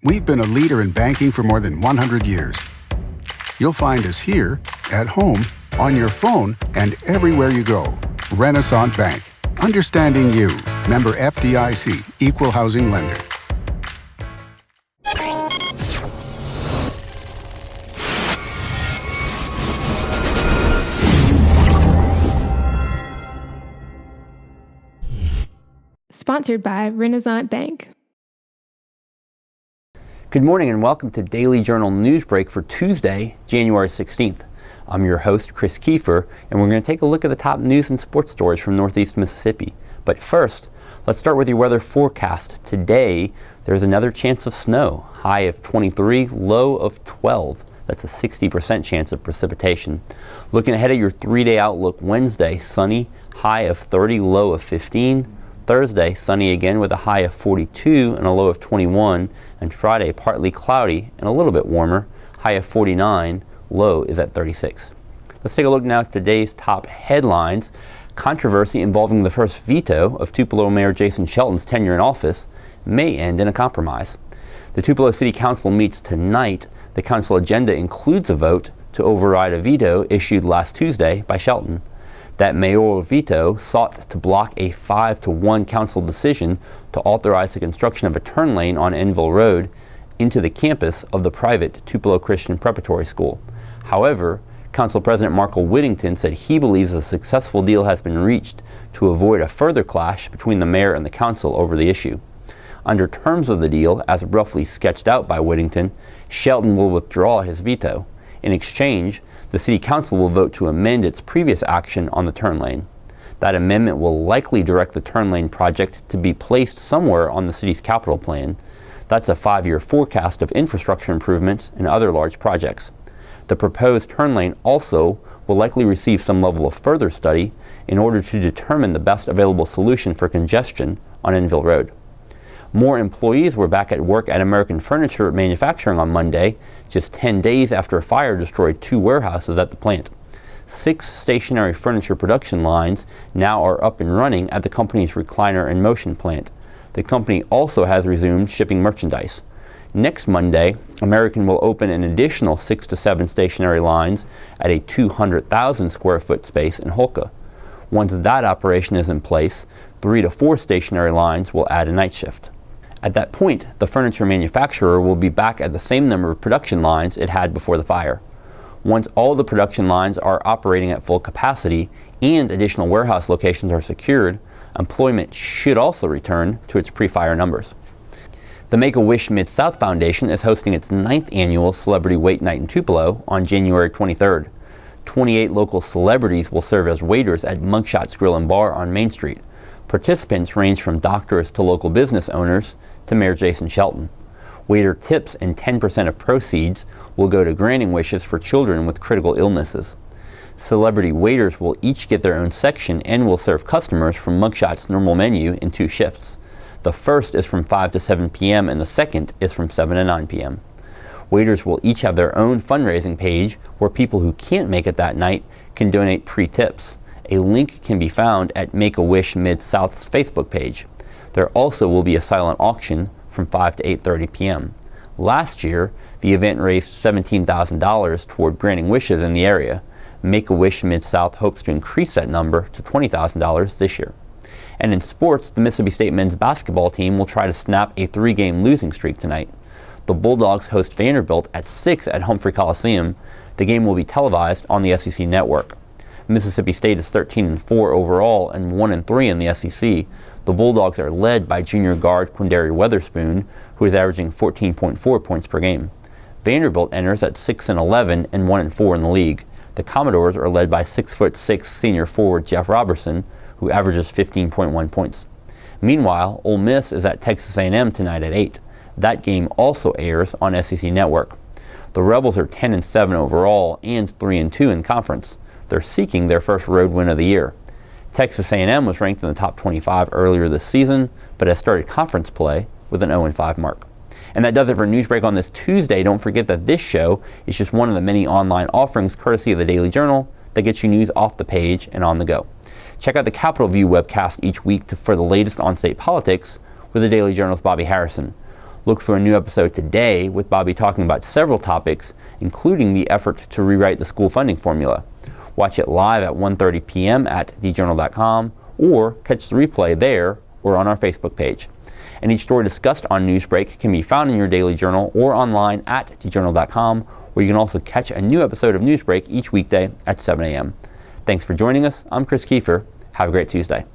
We've been a leader in banking for more than 100 years. You'll find us here, at home, on your phone, and everywhere you go. Renaissance Bank. Understanding you. Member FDIC. Equal housing lender. Sponsored by Renaissance Bank. Good morning and welcome to Daily Journal Newsbreak for Tuesday, January 16th. I'm your host, Chris Kiefer, and we're going to take a look at the top news and sports stories from Northeast Mississippi. But first, let's start with your weather forecast. Today, there's another chance of snow, high of 23, low of 12. That's a 60% chance of precipitation. Looking ahead at your 3-day outlook, Wednesday, sunny, high of 30, low of 15. Thursday, sunny again with a high of 42 and a low of 21. And Friday, partly cloudy and a little bit warmer, high of 49, low is at 36. Let's take a look now at today's top headlines. Controversy involving the first veto of Tupelo Mayor Jason Shelton's tenure in office may end in a compromise. The Tupelo City Council meets tonight. The council agenda includes a vote to override a veto issued last Tuesday by Shelton. That mayoral veto sought to block a 5-1 council decision to authorize the construction of a turn lane on Enville Road into the campus of the private Tupelo Christian Preparatory School. However, Council President Markle Whittington said he believes a successful deal has been reached to avoid a further clash between the mayor and the council over the issue. Under terms of the deal, as roughly sketched out by Whittington, Shelton will withdraw his veto. In exchange, the City Council will vote to amend its previous action on the turn lane. That amendment will likely direct the turn lane project to be placed somewhere on the city's capital plan. That's a 5-year forecast of infrastructure improvements and other large projects. The proposed turn lane also will likely receive some level of further study in order to determine the best available solution for congestion on Enville Road. More employees were back at work at American Furniture Manufacturing on Monday, just 10 days after a fire destroyed 2 warehouses at the plant. 6 stationary furniture production lines now are up and running at the company's recliner and motion plant. The company also has resumed shipping merchandise. Next Monday, American will open an additional 6 to 7 stationary lines at a 200,000 square foot space in Holka. Once that operation is in place, 3 to 4 stationary lines will add a night shift. At that point, the furniture manufacturer will be back at the same number of production lines it had before the fire. Once all the production lines are operating at full capacity and additional warehouse locations are secured, employment should also return to its pre-fire numbers. The Make-A-Wish Mid-South Foundation is hosting its 9th annual Celebrity Wait Night in Tupelo on January 23rd. 28 local celebrities will serve as waiters at Mugshots Grill and Bar on Main Street. Participants range from doctors to local business owners to Mayor Jason Shelton. Waiter tips and 10% of proceeds will go to granting wishes for children with critical illnesses. Celebrity waiters will each get their own section and will serve customers from Mugshot's normal menu in 2 shifts. The first is from 5 to 7 p.m. and the second is from 7 to 9 p.m. Waiters will each have their own fundraising page where people who can't make it that night can donate pre-tips. A link can be found at Make-A-Wish Mid-South's Facebook page. There also will be a silent auction from 5 to 8:30 p.m. Last year, the event raised $17,000 toward granting wishes in the area. Make-A-Wish Mid-South hopes to increase that number to $20,000 this year. And in sports, the Mississippi State men's basketball team will try to snap a 3-game losing streak tonight. The Bulldogs host Vanderbilt at 6 at Humphrey Coliseum. The game will be televised on the SEC network. Mississippi State is 13-4 overall and 1-3 in the SEC. The Bulldogs are led by junior guard Quindary Weatherspoon, who is averaging 14.4 points per game. Vanderbilt enters at 6-11 and 1-4 in the league. The Commodores are led by 6'6" senior forward Jeff Robertson, who averages 15.1 points. Meanwhile, Ole Miss is at Texas A&M tonight at 8. That game also airs on SEC Network. The Rebels are 10-7 overall and 3-2 in conference. They're seeking their first road win of the year. Texas A&M was ranked in the top 25 earlier this season, but has started conference play with an 0-5 mark. And that does it for Newsbreak on this Tuesday. Don't forget that this show is just one of the many online offerings courtesy of the Daily Journal that gets you news off the page and on the go. Check out the Capitol View webcast each week for the latest on state politics with the Daily Journal's Bobby Harrison. Look for a new episode today with Bobby talking about several topics, including the effort to rewrite the school funding formula. Watch it live at 1:30 p.m. at djournal.com or catch the replay there or on our Facebook page. And each story discussed on Newsbreak can be found in your daily journal or online at djournal.com, where you can also catch a new episode of Newsbreak each weekday at 7 a.m. Thanks for joining us. I'm Chris Kiefer. Have a great Tuesday.